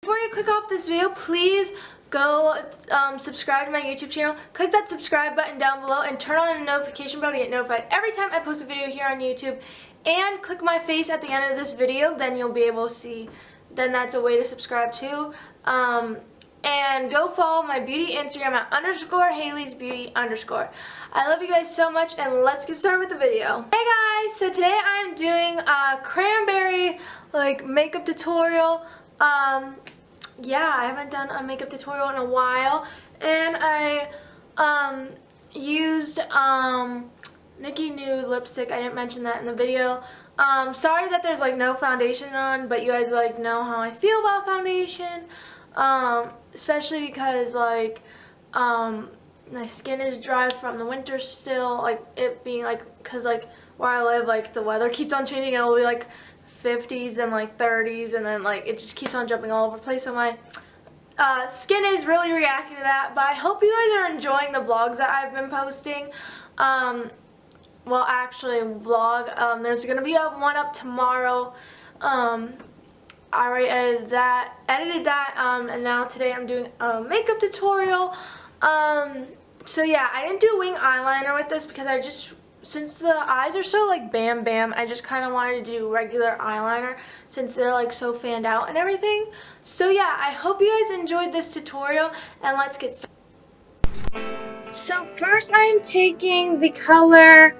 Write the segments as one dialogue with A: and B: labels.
A: Before you click off this video, please go subscribe to my YouTube channel. Click that subscribe button down below and turn on the notification bell to get notified every time I post a video here on YouTube. And click my face at the end of this video, then you'll be able to see, then that's a way to subscribe too. And go follow my beauty Instagram at _Hailey'sBeauty_. I love you guys so much, and let's get started with the video. Hey guys, so today I'm doing a cranberry makeup tutorial. Yeah, I haven't done a makeup tutorial in a while, and I used Nikki Nude lipstick. I didn't mention that in the video. Sorry that there's no foundation on, but you guys know how I feel about foundation. Especially because my skin is dry from the winter still, it being because where I live, the weather keeps on changing. It'll be 50s and 30s, and then it just keeps on jumping all over the place, so my skin is really reacting to that. But I hope you guys are enjoying the vlogs that I've been posting. Well, actually vlog, there's gonna be one up tomorrow. I already edited that, and now today I'm doing a makeup tutorial. So yeah, I didn't do wing eyeliner with this because since the eyes are so bam bam, I just kind of wanted to do regular eyeliner since they're so fanned out and everything. So yeah, I hope you guys enjoyed this tutorial, and let's get started. So first I'm taking the color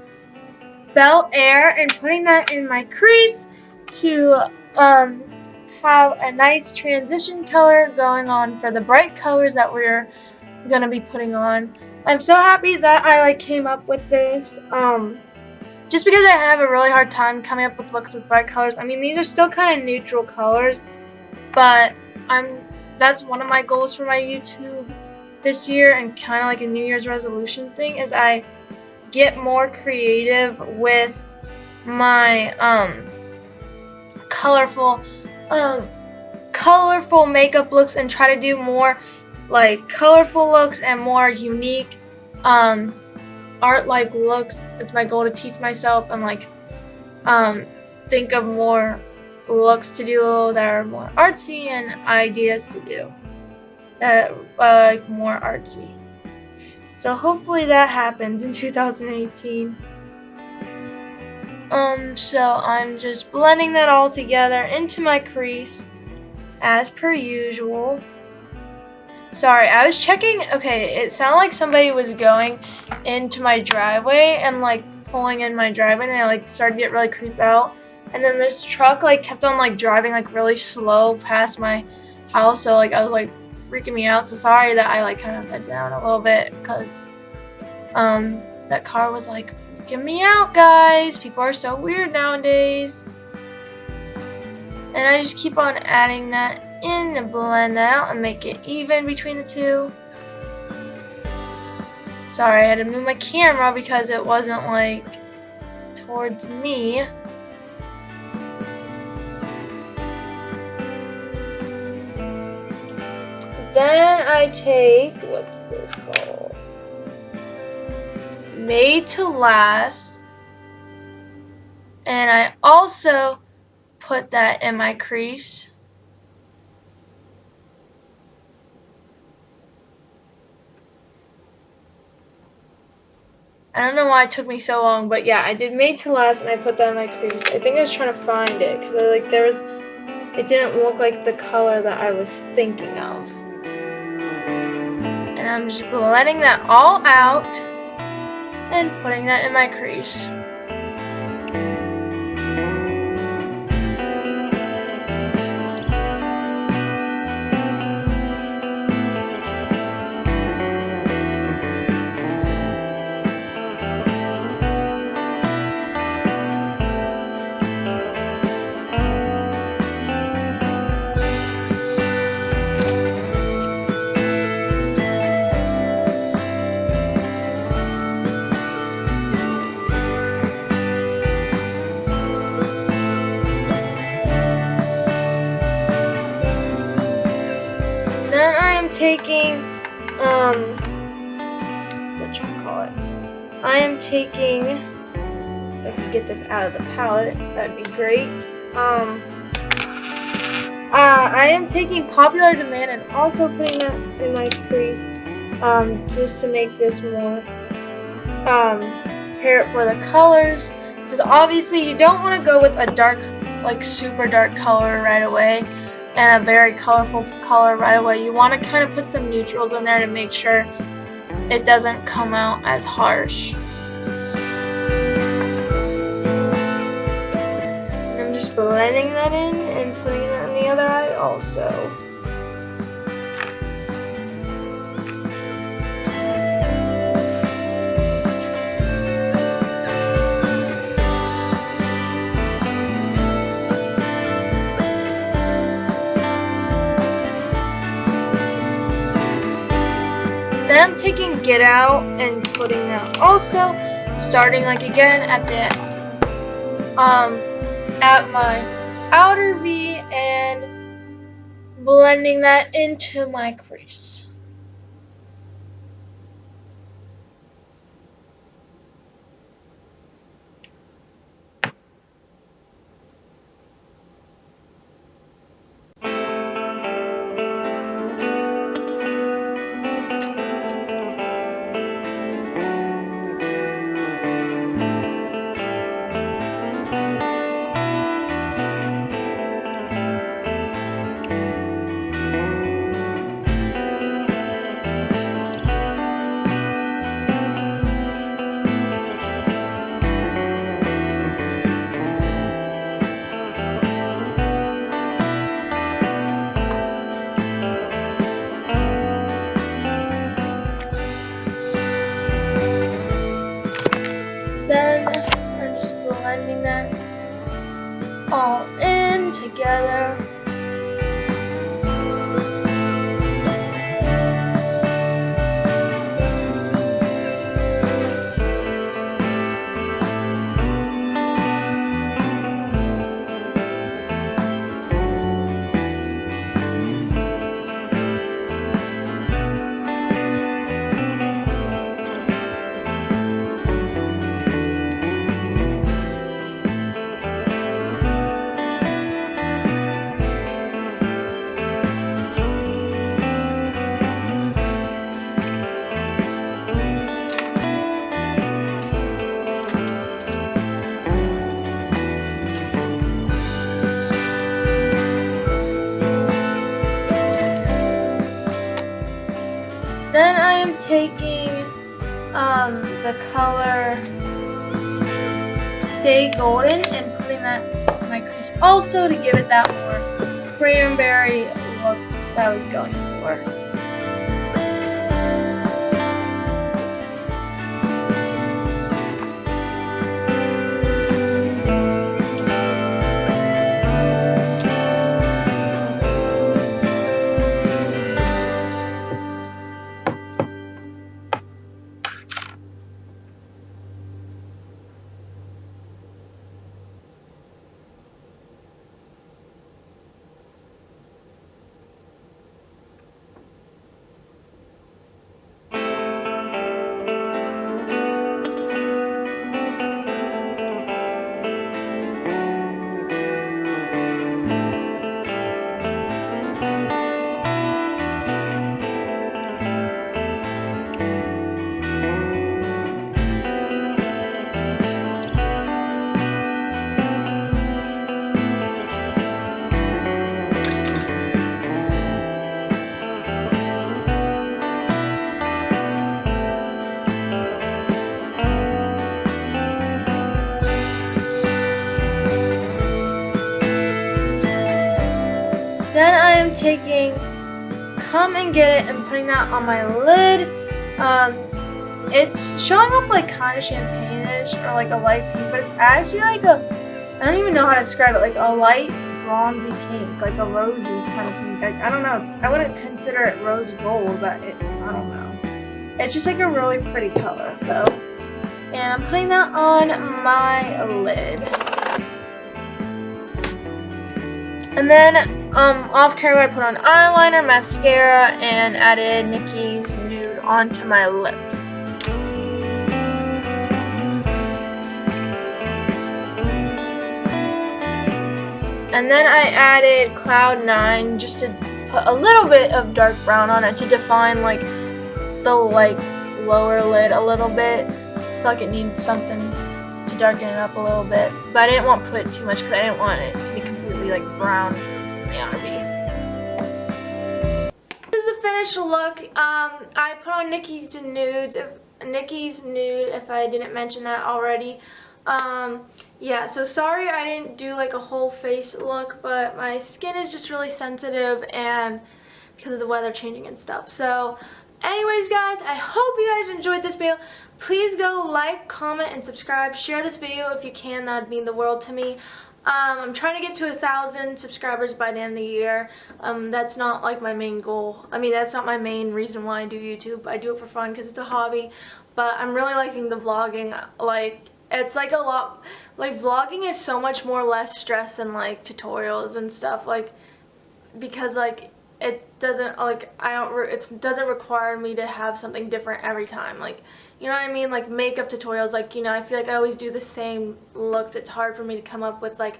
A: Bel Air and putting that in my crease to have a nice transition color going on for the bright colors that we're going to be putting on. I'm so happy that I came up with this, just because I have a really hard time coming up with looks with bright colors. I mean, these are still kind of neutral colors, but that's one of my goals for my YouTube this year, and kind of a New Year's resolution thing, is I get more creative with my colorful makeup looks, and try to do more colorful looks and more unique art looks. It's my goal to teach myself and think of more looks to do that are more artsy, and ideas to do that more artsy. So hopefully that happens in 2018. So I'm just blending that all together into my crease as per usual. Sorry, I was checking. Okay, it sounded like somebody was going into my driveway and pulling in my driveway, and I started to get really creeped out. And then this truck kept on driving really slow past my house, so I was freaking me out. So sorry that I kind of bent down a little bit, because that car was freaking me out, guys. People are so weird nowadays. And I just keep on adding that in and blend that out and make it even between the two. Sorry, I had to move my camera because it wasn't towards me. Then I take, what's this called? Made to Last. And I also put that in my crease. I don't know why it took me so long, but yeah, I did Made to Last, and I put that in my crease. I think I was trying to find it because it didn't look like the color that I was thinking of. And I'm just blending that all out and putting that in my crease. Taking I am taking, if I could get this out of the palette, that'd be great. I am taking Popular Demand and also putting that in my crease, just to make this more, pair it for the colors. Because obviously you don't want to go with a dark, like super dark color right away and a very colorful color right away. You want to kind of put some neutrals in there to make sure it doesn't come out as harsh. I'm just blending that in and putting that in the other eye also. Then I'm taking Get Out and putting that also, starting like again at the at my outer V and blending that into my crease. Then I'm just blending that all in together. Then I am taking the color Stay Golden and putting that in my crease also to give it that more cranberry look that I was going for. Then I am taking Come and Get It and putting that on my lid. It's showing up like kind of champagne-ish or like a light pink, but it's actually like I don't even know how to describe it, like a light bronzy pink, like a rosy kind of pink. I don't know, I wouldn't consider it rose gold, but I don't know. It's just like a really pretty color though. And I'm putting that on my lid. And then off camera I put on eyeliner, mascara, and added Nikki's Nude onto my lips. And then I added Cloud 9 just to put a little bit of dark brown on it to define like the like lower lid a little bit. I feel like it needs something to darken it up a little bit, but I didn't want to put too much because I didn't want it to be completely like brown in the RV. This is the finished look. I put on Nikki's nude, if I didn't mention that already. Yeah, so sorry I didn't do like a whole face look, but my skin is just really sensitive and because of the weather changing and stuff. So anyways guys, I hope you guys enjoyed this video. Please go like, comment, and subscribe. Share this video if you can. That would mean the world to me. I'm trying to get to 1,000 subscribers by the end of the year. That's not like my main goal. I mean, that's not my main reason why I do YouTube. I do it for fun because it's a hobby. But I'm really liking the vlogging. Like, it's like a lot, like vlogging is so much more less stress than like tutorials and stuff, like, because like it doesn't like it doesn't require me to have something different every time, like, you know what I mean, like makeup tutorials, like, you know, I feel like I always do the same looks. It's hard for me to come up with like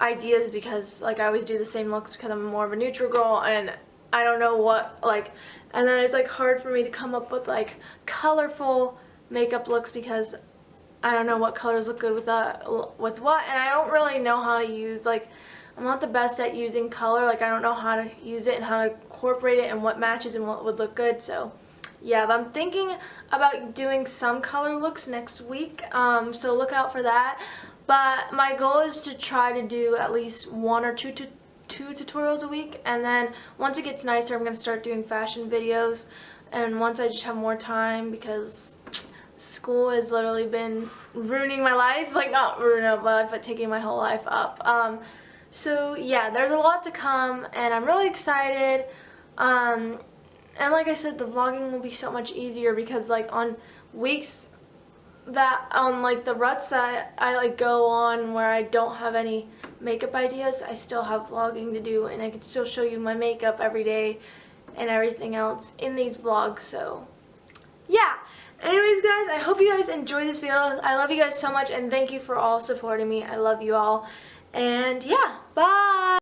A: ideas because like I always do the same looks because I'm more of a neutral girl and I don't know what, like, and then it's like hard for me to come up with like colorful makeup looks because I don't know what colors look good with what, and I don't really know how to use, like, I'm not the best at using color, like I don't know how to use it and how to incorporate it and what matches and what would look good. So yeah, but I'm thinking about doing some color looks next week, so look out for that. But my goal is to try to do at least 1 or 2 tutorials a week, and then once it gets nicer I'm going to start doing fashion videos, and once I just have more time, because school has literally been ruining my life, like not ruining my life, but taking my whole life up. So yeah, there's a lot to come and I'm really excited. And like I said, the vlogging will be so much easier because like on weeks that, like the ruts that I like go on where I don't have any makeup ideas, I still have vlogging to do and I can still show you my makeup every day and everything else in these vlogs. So yeah. Anyways guys, I hope you guys enjoyed this video. I love you guys so much and thank you for all supporting me. I love you all. And yeah, bye!